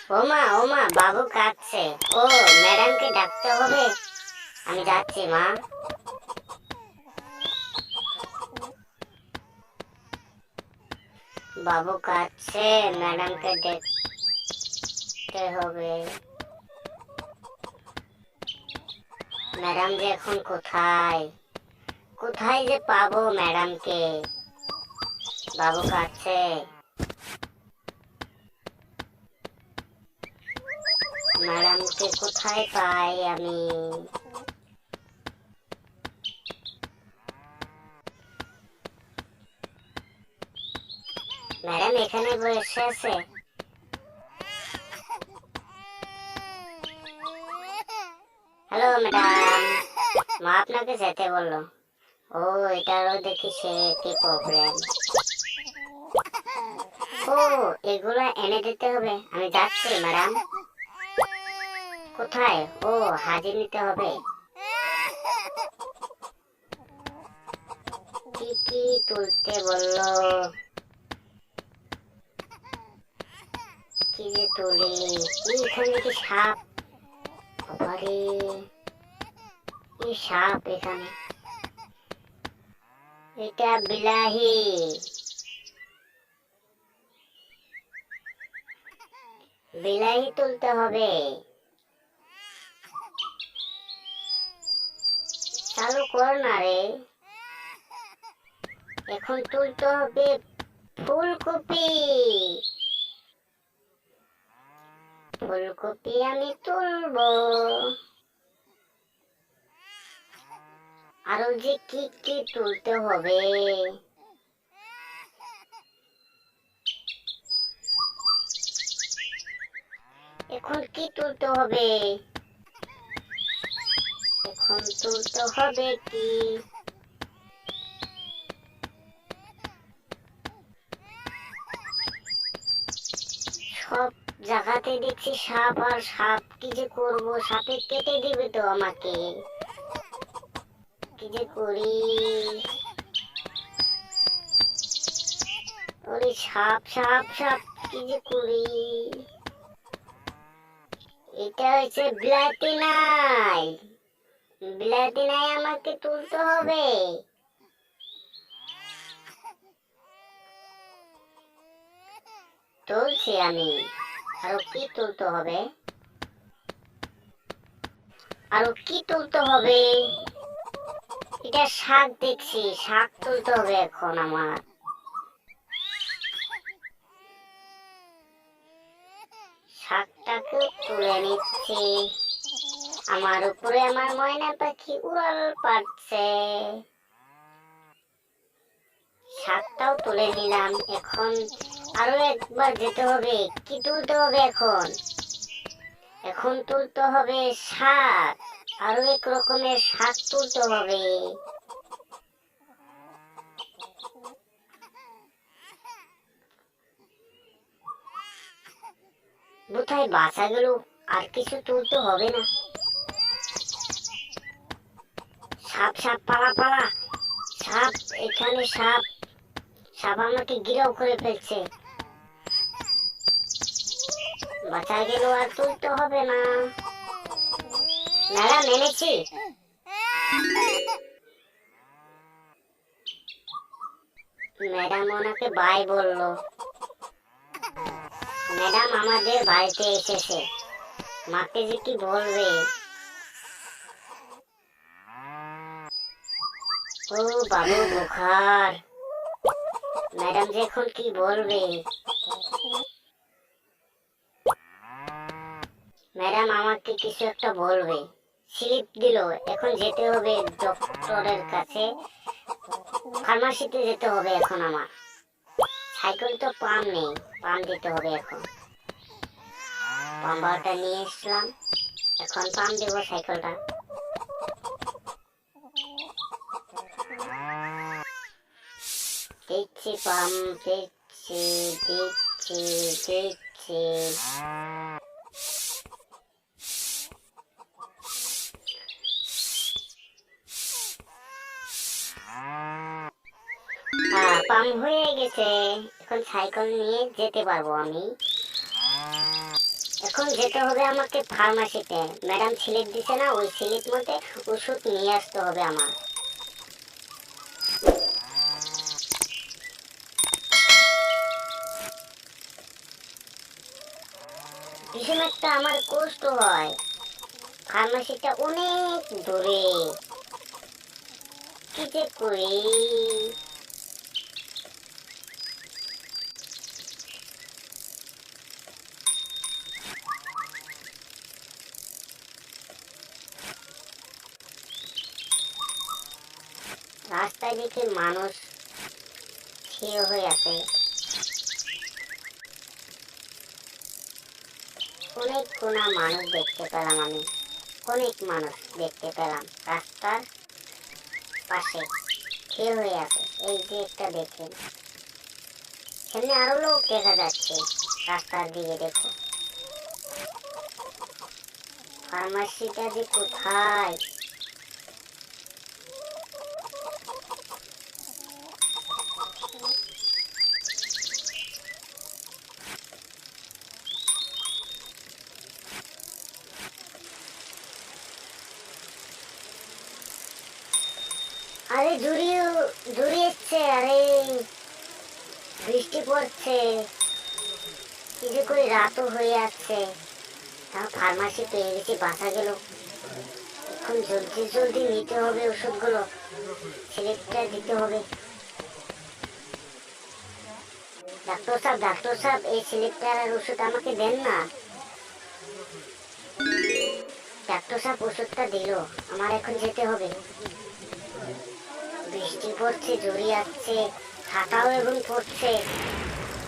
ওমা বাবু কাঁদছে। ও, ম্যাডামকে ডাকতে হবে। আমি যাচ্ছি মা। বাবু কাঁদছে, ম্যাডামকে দেখতে হবে। ম্যাডাম যে এখন কোথায় কোথায় যে পাবো ম্যাডামকে? বাবু কাঁদছে, ম্যাডামকে কোথায় পাই আমি? ম্যাডাম এখানে বসে আছে। হ্যালো ম্যাডাম, মা আপনাকে যেতে বললো। ও, এটারও দেখি সে কি প্রবলেম। ও, এগুলা এনে দিতে হবে। আমি যাচ্ছি ম্যাডাম। কোথায়? ও, হাজির নিতে হবে। কি কি তুলতে বললো? কি যে তুলি? এখানে কি সাপ? বাবারে, এই সাপ এখানে। এটা বিলাহি। বিলাহি তুলতে হবে। চালু কর না রে। এখন তুলতে হবে ফুলকপি। ফুলকপি আমি তুলবো। আরো যে কি কি তুলতে হবে। এখন কি তুলতে হবে? এখন তুলতে হবে কি? সব জায়গাতে দেখছি সাপ আর সাপ। কি যে করবো? সাপে কেটে দিবে তো আমাকে। কি যে করি? ওরে সাপ সাপ সাপ, কি যে করি? এটা হচ্ছে বিলাতি নাই। বিলাতি নাই, আমাকে তুলতে হবে। তুলছি আমি। আরো কি তুলতে হবে? আরো কি তুলতে হবে? এটা শাক দেখছি, শাক তুলতে হবে এখন আমার। শাকটাকে তুলে নিচ্ছি। আমার উপরে আমার ময়না পাখি উড়াল পারছে। শাকটাও তুলে নিলাম। এখন আরো একবার যেতে হবে। কি তুলতে হবে এখন? এখন তুলতে হবে শাক। আরো এক রকমের শাক তুলতে হবে। কোথায় বাঁচা গেল? আর কিছু তুলতে হবে না। সাপ সাপ, পালা পালা। সাপ, এখানে সাপ। সাপ আমাকে ঘিরাও করে ফেলছে। বাঁচা গেল, আর তুলতে হবে না। ম্যাডাম এনেছি। ম্যাডাম ওনাকে বাই বললো। ম্যাডাম আমাদের বাড়িতে এসেছে। মাকে যে কি বলবে। ও বাবু বুখার। ম্যাডাম যে এখন কি বলবে। ম্যাডাম আমাকে কিছু একটা বলবে। স্লিপ দিল। এখন যেতে হবে ডক্টরের কাছে। ফার্মাসিতে যেতে হবে এখন আমার। সাইকেল তো পাম্প নেই, পাম্প দিতে হবে এখন। পাম্পারটা নিয়ে এসলাম। এখন পাম্প দেব সাইকেলটা। দিচ্ছি পাম্প, দিচ্ছি দিচ্ছি দিচ্ছি। পাম্প হয়ে গেছে। এখন সাইকেল নিয়ে যেতে পারবো আমি। এখন যেতে হবে আমাকে ফার্মাসিতে। ম্যাডাম স্লিপ দিছে না, ওই স্লিপ মতে ওষুধ নিয়ে আসতে হবে আমার। ভীষণ একটা আমার কষ্ট হয়, ফার্মাসিটা অনেক দূরে, কি যে করি। রাস্তায় দেখি মানুষ থিয় হয়ে আছে, অনেক কোনা মানুষ দেখতে পেলাম আমি, অনেক মানুষ দেখতে পেলাম রাস্তার পাশে থিয় হয়ে আছে। এই যে একটা দেখেন, সামনে আরো লোক দেখা যাচ্ছে রাস্তার দিকে। দেখো ফার্মাসিটা যে কোথায়। আরে জুড়ি এসছে, আরে বৃষ্টি পড়ছে, কি যে করে রাতও হয়ে যাচ্ছে। তাও ফার্মাসি পেয়ে গেছি, বাঁচা গেল। এখন জলদি জলদি নিতে হবে ওষুধগুলো, স্লিপটা দিতে হবে। ডাক্তার সাহেব এই স্লিপটার আর ওষুধ আমাকে দেন না। ডাক্তার সাহেব ওষুধটা দিল, আমার এখন যেতে হবে। বৃষ্টি পড়ছে, জোরে যাচ্ছে, ছাতাও এবং পড়ছে।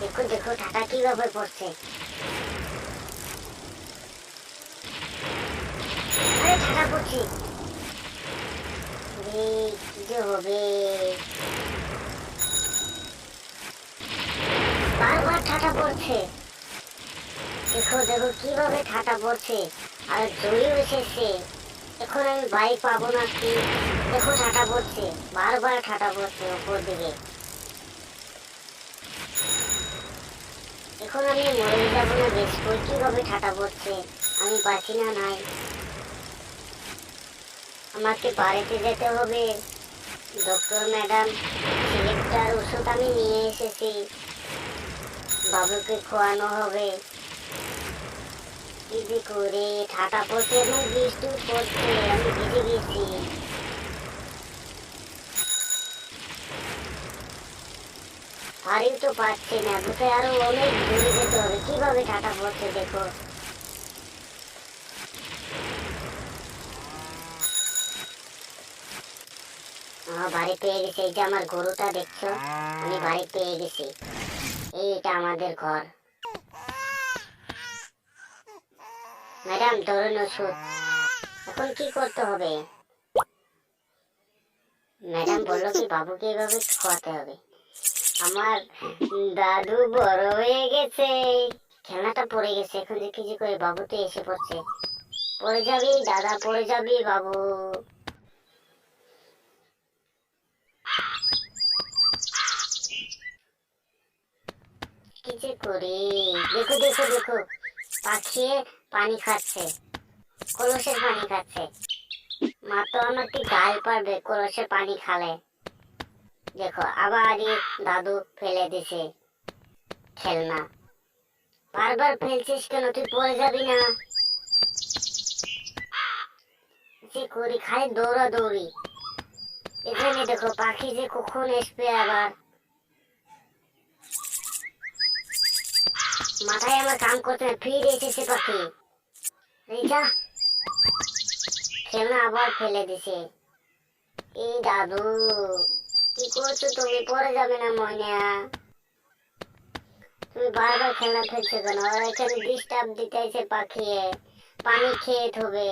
দেখো দেখো ছাতা কিভাবে পড়ছে। আরে ছাতা পড়ছে, কি যে হবে। বারবার ছাতা পড়ছে, দেখো দেখো কিভাবে ছাতা পড়ছে, আর জড়িয়ে এসেছে। এখন আমি বাইক পাবো না কি। দেখো ছাতা পড়ছে, বারবার ছাতা পড়ছে উপর দিকে। এখন আমি মরে যাবো না বেশ করে, কিভাবে ছাতা পড়ছে, আমি বাঁচি না নাই। আমাকে বাড়িতে যেতে হবে। ডক্টর ম্যাডাম সিলেক্টার ওষুধ আমি নিয়ে এসেছি, বাবুকে খোয়ানো হবে। কি যে করে, ঠাটা পড়ছে এবং বৃষ্টি পড়ছে, আমি ভিজে গেছি। বাড়িও তো পাচ্ছি না, কোথায় আরো অনেক দূরে যেতে হবে। কিভাবে ঠাটা পড়ছে দেখো। আমার বাড়ি পেয়ে গেছি, এই যে আমার গরুটা দেখছো, আমি বাড়ি পেয়ে গেছি। এইটা আমাদের ঘর। ম্যাডাম ধরুন ওষুধ, এখন কি করতে হবে? ম্যাডাম বললো কি বাবুকে এভাবে খাওয়াতে হবে। আমার দাদু বড় হয়ে গেছে, খেলনাটা পড়ে গেছে, এখন যে কিছু করে। বাবু তো এসে পড়ছে, পড়ে যাবি দাদা, পড়ে যাবি বাবু। কি যে করি। দেখো দেখো দেখো, পাখি পানি খাচ্ছে, কলসের পানি খাচ্ছে। মা তো আমার কি গাল পারবে কলসের পানি খালে। দেখো আবার দাদু ফেলে দিছে খেলনা। বারবার ফেলছিস কেন, তুই পড়ে যাবি না। যে করি খালি দৌড়া দৌড়ি। এখানে দেখো পাখি যে কখন আসবে আবার। মাথায় আমার কাম করতে না, ফিরে এসেছে পাখি। এই যা, খেলনা আবার ফেলে দিছে। এই দাদু কি করছো তুমি, পড়ে যাবে না ময়না। তুমি বারবার খেলনা ফেলছো কেন, আর এখানে ডিস্টার্ব দিতেছে পাখি, পানি খেয়ে হবে।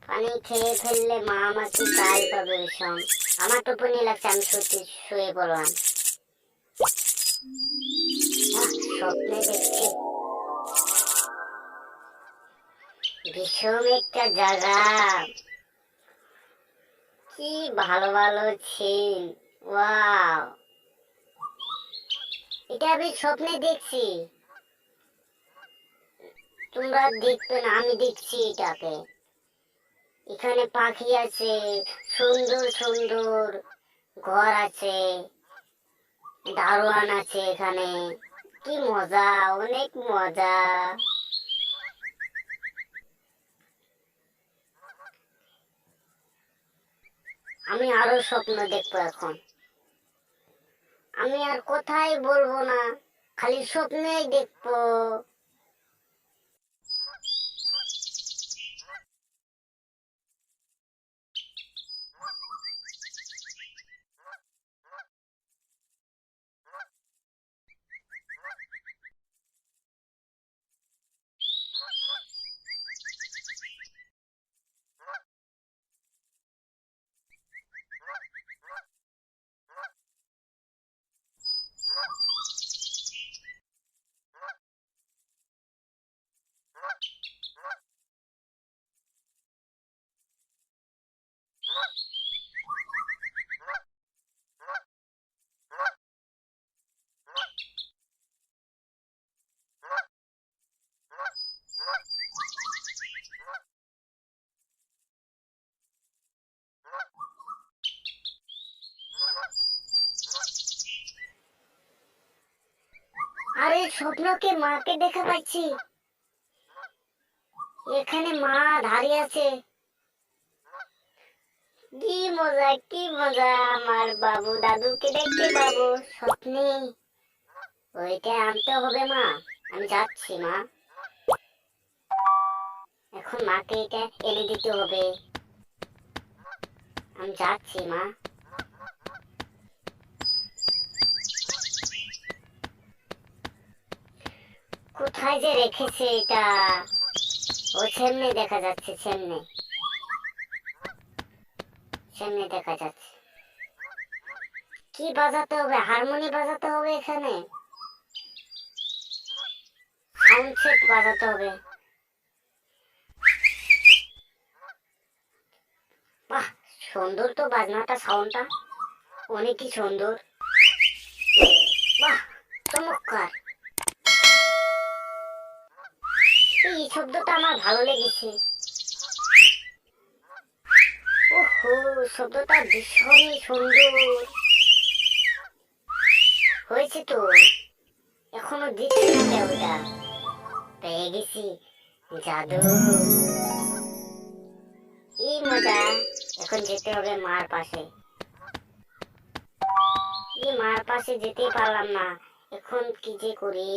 পানি খেয়ে ফেললে মা আমাকে গাল পাবে ভীষণ। আমার তো পুনি লাগছে, আমি সত্যি শুয়ে পড়লাম। স্বপ্নে দেখছি ভীষণ একটা জায়গা, কি ভালো ভালো ছিল। ওয়াও, এটা আমি স্বপ্নে দেখছি। তোমরা দেখবে না, আমি দেখছি এটাকে। এখানে পাখি আছে, সুন্দর সুন্দর ঘর আছে, দারোয়ান আছে এখানে। কি মজা, অনেক মজা। আমি আরো স্বপ্ন দেখবো এখন। আমি আর কোথায় বলবো না, খালি স্বপ্নেই দেখবো। আরে স্বপ্নকে মাকে দেখা পাচ্ছি। এখানে মা দাঁড়িয়ে আছে। কি মজা, কি মজা, আমার বাবু দাদুকে দেখতে পাবো স্বপ্নে। ওইটা আনতে হবে মা, আমি যাচ্ছি মা। এখন মাকে এটা এনে দিতে হবে। আমি যাচ্ছি মা। কোথায় যে রেখেছে এটা? ও সামনে দেখা যাচ্ছে, সামনে সামনে দেখা যাচ্ছে। কি বাজাতে হবে? হারমোনি বাজাতে হবে এখানে, সাউন্ড সেট বাজাতে হবে। বাহ, সুন্দর তো বাজনাটা, সাউন্ডটা অনেকই সুন্দর। বাহ, চমৎকার। এই শব্দটা আমার ভালো লেগেছে। ওহো, শব্দটা ভীষণই সুন্দর হয়েছে তো। এখনো দিচ্ছে না ওটা। পেয়ে গেছি জাদু। এই মজা। এখন যেতে হবে মার পাশে। এই মার পাশে যেতেই পারলাম না, এখন কি যে করি।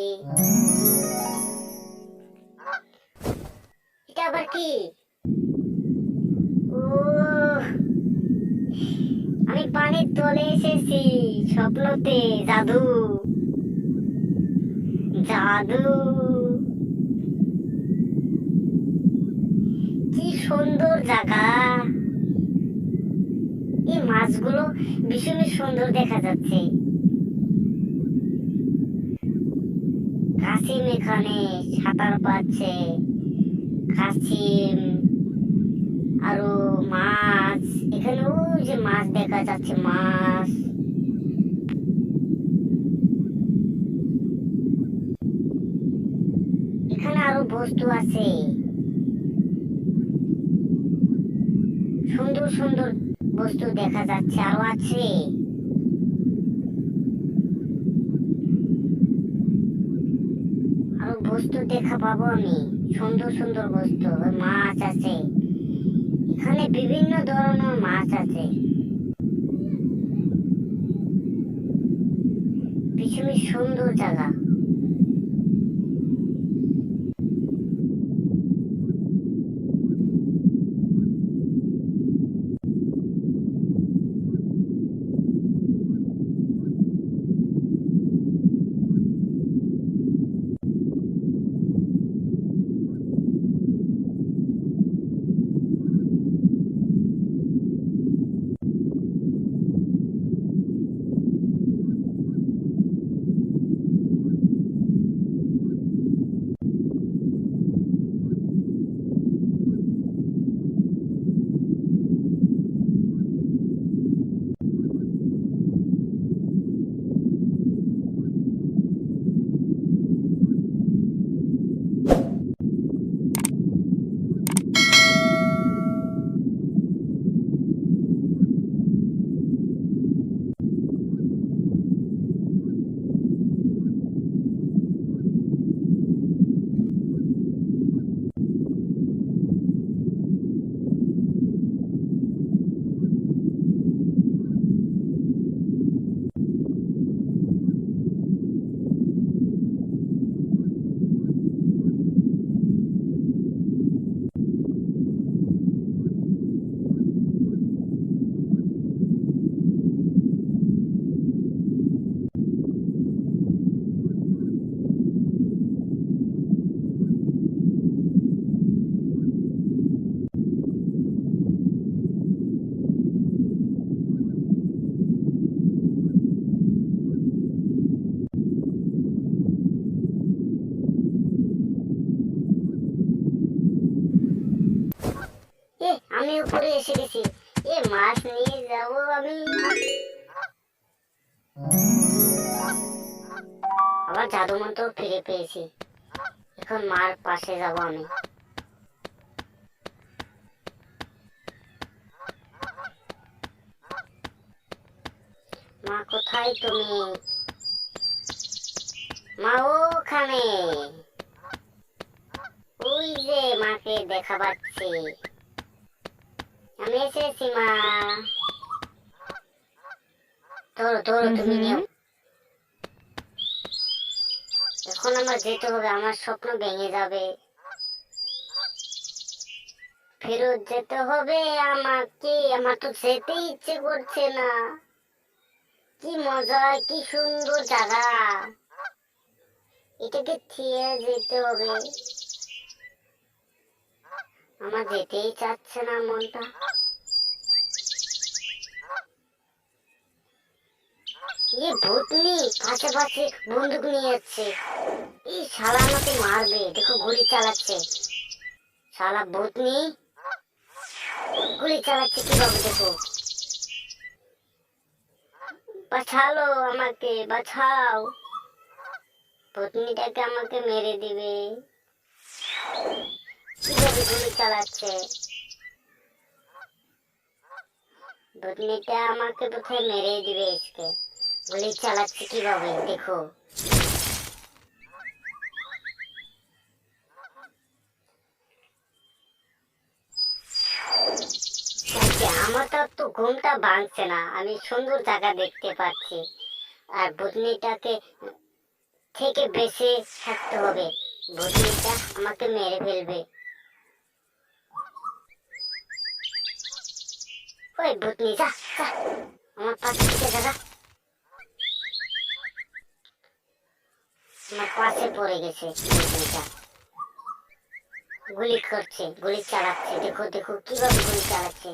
এটা আবার কি? ও, আমি পানির তলে এসেছি স্বপ্নতে। জাদু, জাদু। কি সুন্দর জায়গা। এই মাছগুলো ভীষণই সুন্দর দেখা যাচ্ছে। কাছিম এখানে সাঁতার পাচ্ছে, কাছিম। আরো মাছ এখানে, ওই যে মাছ দেখা যাচ্ছে, মাছ। এখানে আরো বস্তু আছে, সুন্দর সুন্দর বস্তু দেখা যাচ্ছে, আরো আছে। আরো বস্তু দেখা পাবো আমি, সুন্দর সুন্দর বস্তু। মাছ আছে এখানে, বিভিন্ন ধরনের মাছ আছে। ভীষণই সুন্দর জায়গা। মাছ নিয়ে যাব আমি। আবার জাদু মন্ত্র ফিরে পেয়েছি। এখন মার পাশে যাব আমি। মা কোথায় তুমি? মা ওখানে। ওই যে মাকে দেখা পাচ্ছি। আমি এসেছি মা। ধরো ধরো, তুমি নিও। এখন আমার যেতে হবে, আমার স্বপ্ন ভেঙে যাবে। ফেরত যেতে হবে আমাকে। আমার তো যেতে ইচ্ছে করছে না। কি মজা, কি সুন্দর জায়গা। এটাকে থিয়ে যেতে হবে। আমার যেতেই চাচ্ছে না মনটা। ভূতনি পাশাপাশি বন্দুক নিয়ে যাচ্ছে। এই শালা আমাকে মারবে, দেখো গুলি চালাচ্ছে। শালা ভূতনি গুলি চালাচ্ছে কিভাবে দেখো। বাঁচালো আমাকে, বাঁচাও। ভূতনিটাকে আমাকে মেরে দিবে। কিভাবে গুলি চালাচ্ছে। ভূতনিটা আমাকে বোধহয় মেরে দিবে। আজকে গুলি চালাচ্ছে কিভাবে দেখো। আমার তো ঘুমটা ভাঙছে না। আমি সুন্দর জায়গা দেখতে পাচ্ছি। আর ভূতনিটাকে থেকে বেঁচে থাকতে হবে। ভূতনিটা আমাকে মেরে ফেলবে। ওই ভূতনি যা যা, আমার পাশে থেকে যা। আমার পাশে পড়ে গেছে ভূতনিটা। গুলি করছে, গুলি চালাচ্ছে। দেখো দেখো কিভাবে গুলি চালাচ্ছে।